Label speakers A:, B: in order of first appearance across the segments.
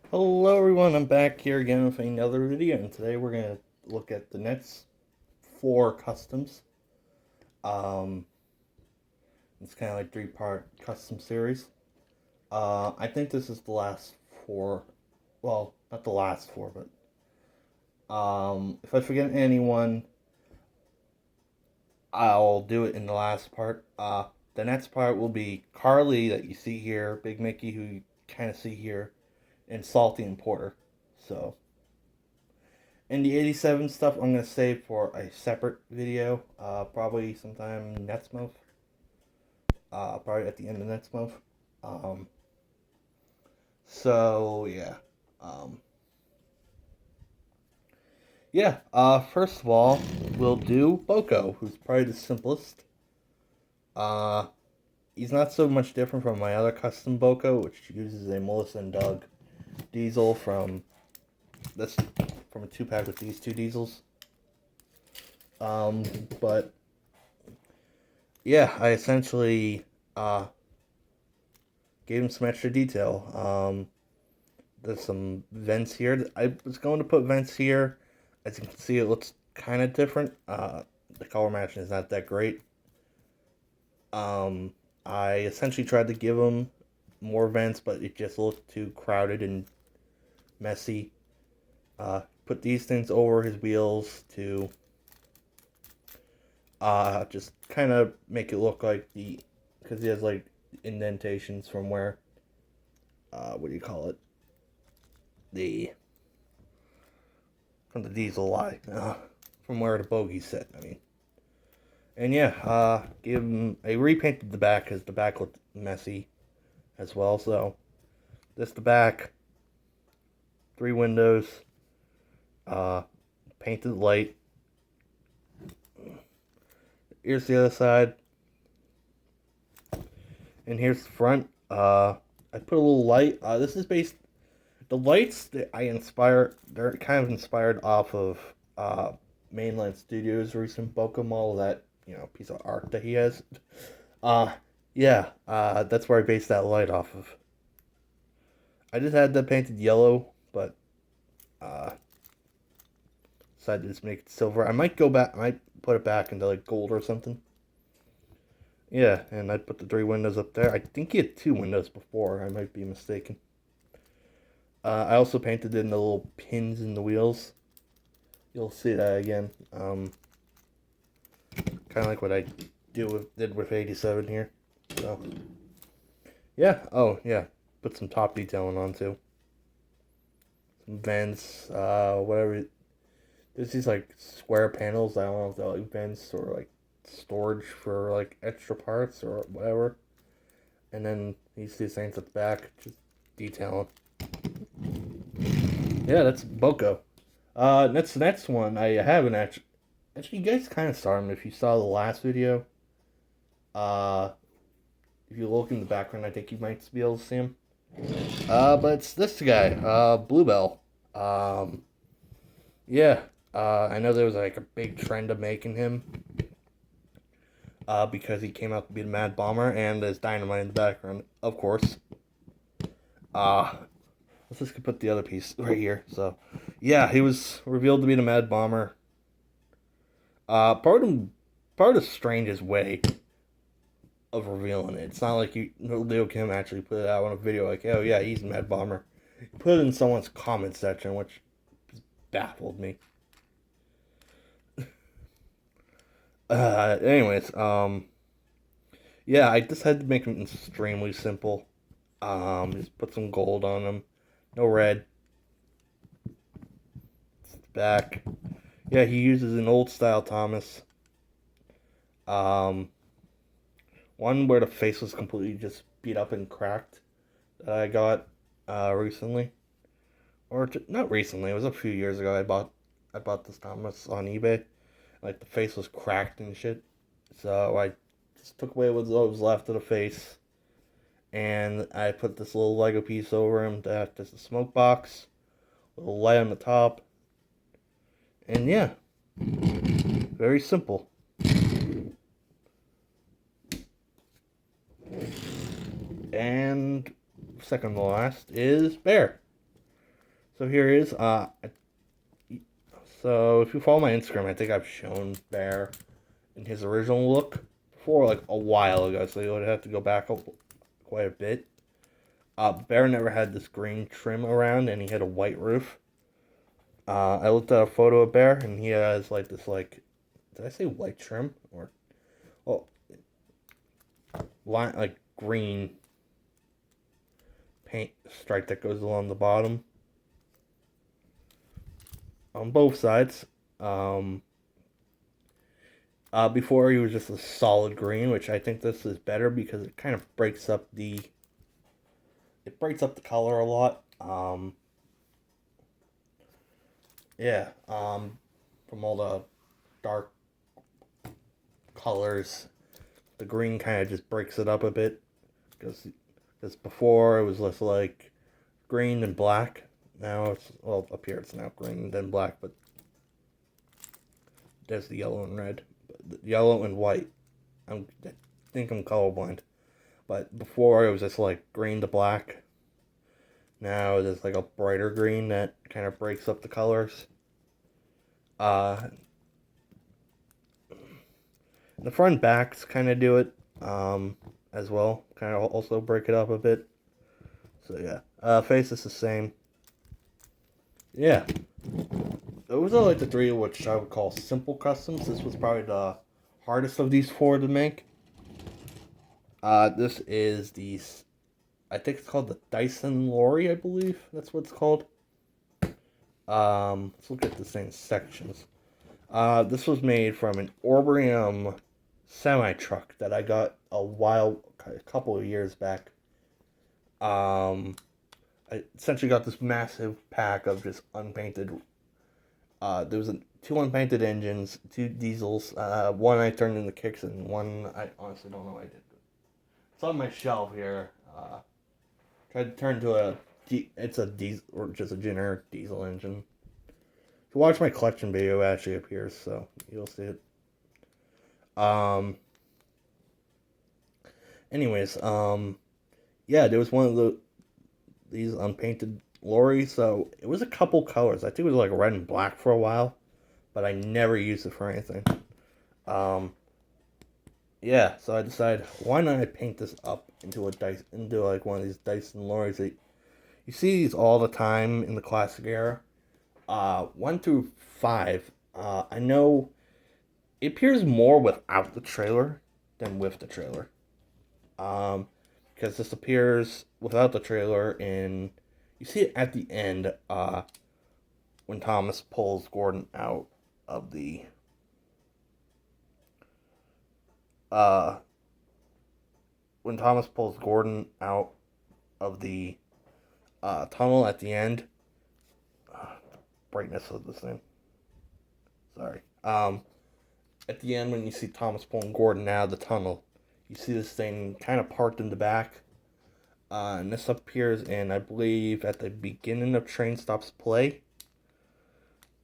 A: Hello everyone, I'm back here again with another video, and today we're going to look at the next four customs. Um, it's kind of like three-part custom series. I think this is the last four, well, not the last four, but if I forget anyone, I'll do it in the last part. The next part will be Carly that you see here, Big Mickey who you kind of see here, and Salty and Porter. So... And the 87 stuff I'm going to save for a separate video, probably sometime next month, probably at the end of next month. Um, so, yeah. Um, first of all, we'll do Boco, who's probably the simplest. Uh, he's not so much different from my other custom Boco, which uses a Melissa and Doug diesel this from a 2-pack with these two diesels. Um, but yeah, I essentially gave him some extra detail. There's some vents here. I was going to put vents here. As you can see, it looks kind of different. The color matching is not that great. I essentially tried to give him more vents, but it just looked too crowded and messy. Put these things over his wheels to just kind of make it look like because he has like indentations from where, what do you call it? From the diesel line, from where the bogey's set, I mean. And yeah, I repainted the back because the back looked messy as well, so this the back, 3 windows, uh, painted light. Here's the other side, and here's the front. I put a little light. This is the lights that they're kind of inspired off of Mainland Studios' recent Boca model, that, piece of art that he has. Uh, yeah, that's where I based that light off of. I just had that painted yellow, but uh, decided to just make it silver. I might put it back into like gold or something. Yeah, and I put the 3 windows up there. I think he had 2 windows before. I might be mistaken. I also painted in the little pins in the wheels. You'll see that again. Kind of like what I did with 87 here. So, yeah. Oh, yeah. Put some top detailing on too. Some vents, whatever. There's these like square panels. I don't know if they're like vents or like storage for like extra parts or whatever. And then these two things at the back, just detailing. Yeah, that's Boco. That's the next one. I haven't actually, you guys kind of saw him if you saw the last video. Uh, if you look in the background, I think you might be able to see him. But it's this guy, Bluebell. Um, yeah. I know there was like a big trend of making him. Because he came out to be the Mad Bomber, and there's dynamite in the background, of course. Uh, let's just put the other piece right here. So, yeah, he was revealed to be the Mad Bomber. Part of the strangest way of revealing it. It's not like Leo Kim actually put it out on a video like, oh yeah, he's the Mad Bomber. He put it in someone's comment section, which baffled me. Anyways, yeah, I just had to make him extremely simple. Just put some gold on him, no red. Back, yeah, he uses an old style Thomas. Um, One where the face was completely just beat up and cracked that I got recently, or not recently. It was a few years ago. I bought this Thomas on eBay. Like the face was cracked and shit, so I just took away what was left of the face, and I put this little Lego piece over him to act as a smoke box, with a light on the top, and yeah, very simple. And second to last is Bear. So here it is. So if you follow my Instagram, I think I've shown Bear in his original look before, like a while ago. So you would have to go back quite a bit. Bear never had this green trim around, and he had a white roof. I looked at a photo of Bear, and he has like this did I say white trim or oh line like green paint stripe that goes along the bottom on both sides. Um, Before he was just a solid green, which I think this is better because it kind of breaks up the color a lot. Yeah. From all the dark colors, the green kind of just breaks it up a bit because before it was less like green and black. Now it's well up here it's now green then black, but there's the yellow and red, the yellow and white. I think I'm colorblind, but before it was just like green to black. Now there's like a brighter green that kind of breaks up the colors. Uh, the front and backs kind of do it as well, kind of also break it up a bit. So yeah, face is the same. Yeah, those are like the three which I would call simple customs. This was probably the hardest of these four to make. This is I think it's called the Dyson lorry, I believe that's what it's called. Let's look at the same sections. This was made from an Orbrium semi truck that I got a couple of years back. I essentially got this massive pack of just unpainted. There was two unpainted engines, two diesels. One I turned into kicks, and one I honestly don't know what I did. It's on my shelf here. Tried to turn to it's a diesel or just a generic diesel engine. If you watch my collection video, it actually appears, so you'll see it. Um. Anyways, yeah, there was one of these unpainted lorries, so it was a couple colors. I think it was like red and black for a while, but I never used it for anything. Um. Yeah, so I decided why not I paint this up into like one of these Dyson lorries. You see these all the time in the classic era. 1 through 5. I know it appears more without the trailer than with the trailer. Because this appears without the trailer in. You see it at the end. When Thomas pulls Gordon out of the. Uh, when Thomas pulls Gordon out of the tunnel at the end. Brightness of this thing. Sorry. At the end when you see Thomas pulling Gordon out of the tunnel, you see this thing kind of parked in the back. And this appears in, I believe, at the beginning of Train Stops Play.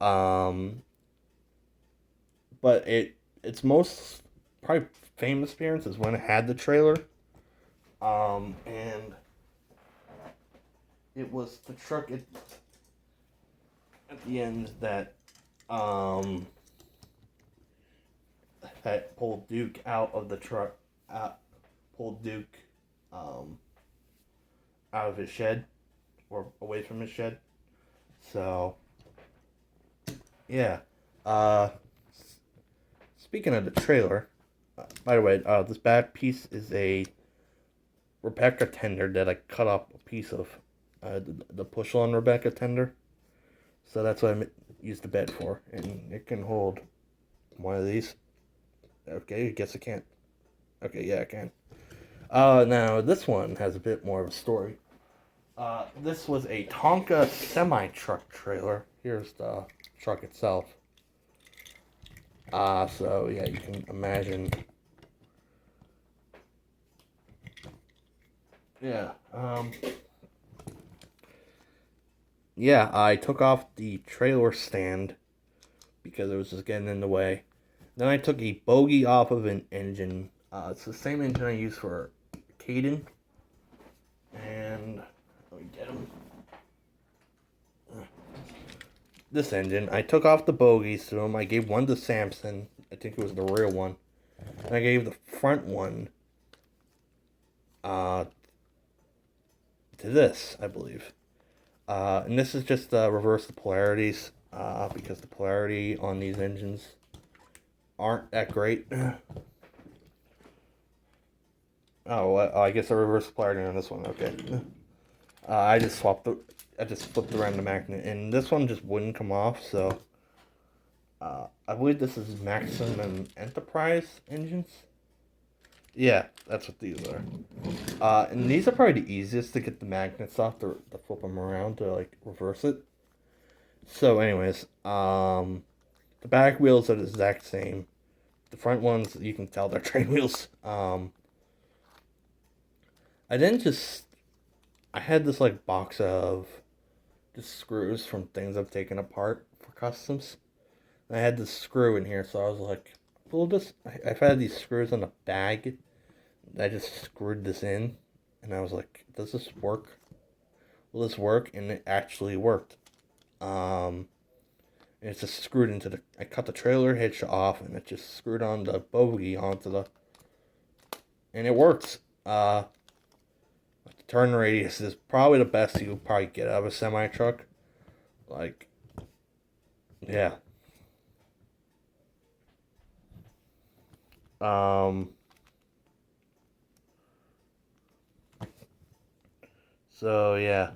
A: But its most probably famous appearance is when it had the trailer. And it was the truck at the end that pulled Duke out of the truck, pulled Duke out of his shed or away from his shed. So yeah. Speaking of the trailer, by the way, this back piece is a Rebecca tender that I cut off a piece of the push-on Rebecca tender. So that's what I use the bed for, and it can hold one of these. Okay, I guess it can't. Okay, yeah, it can. Now this one has a bit more of a story. This was a Tonka semi-truck trailer. Here's the truck itself. So yeah, you can imagine. Yeah, yeah, I took off the trailer stand because it was just getting in the way. Then I took a bogie off of an engine. It's the same engine I use for Caden. And let me get him. this engine. I took off the bogies to him. I gave one to Samson. I think it was the real one. And I gave the front one uh, to this, I believe. And this is just reverse the polarities because the polarity on these engines aren't that great. Oh, I guess I reversed the polarity on this one. Okay. I just flipped around the magnet, and this one just wouldn't come off. So, I believe this is Maxim and Enterprise engines. Yeah, that's what these are. And these are probably the easiest to get the magnets off to flip them around to like reverse it. So, anyways, the back wheels are the exact same. The front ones, you can tell they're train wheels. I didn't just. I had this like box of just screws from things I've taken apart for customs. And I had this screw in here, so I was like, well, I've had these screws in a bag. I just screwed this in, and I was like, does this work? Will this work? And it actually worked. And it's just screwed into I cut the trailer hitch off, and it just screwed on the bogie onto and it works. The turn radius is probably the best you'll probably get out of a semi truck. Like, yeah. So yeah.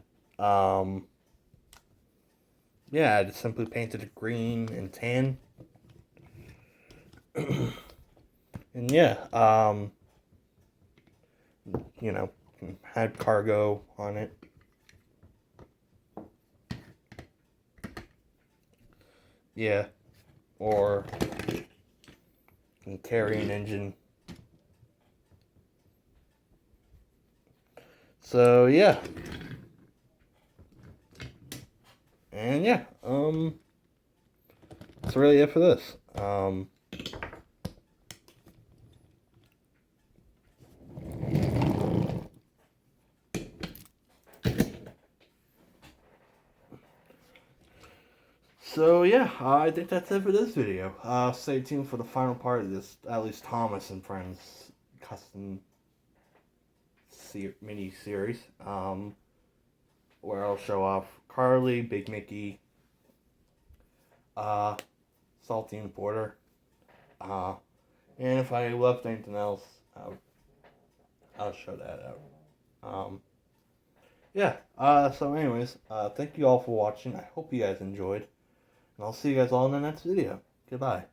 A: Yeah, I just simply painted it green and tan. And yeah, you know, had cargo on it. Yeah, or can carry an engine. So yeah. And yeah, that's really it for this. So yeah, I think that's it for this video. Stay tuned for the final part of this, at least Thomas and Friends custom mini series, where I'll show off Carly, Big Mickey, Salty and Porter, and if I left anything else, I'll show that out. Yeah. So anyways, thank you all for watching. I hope you guys enjoyed. And I'll see you guys all in the next video. Goodbye.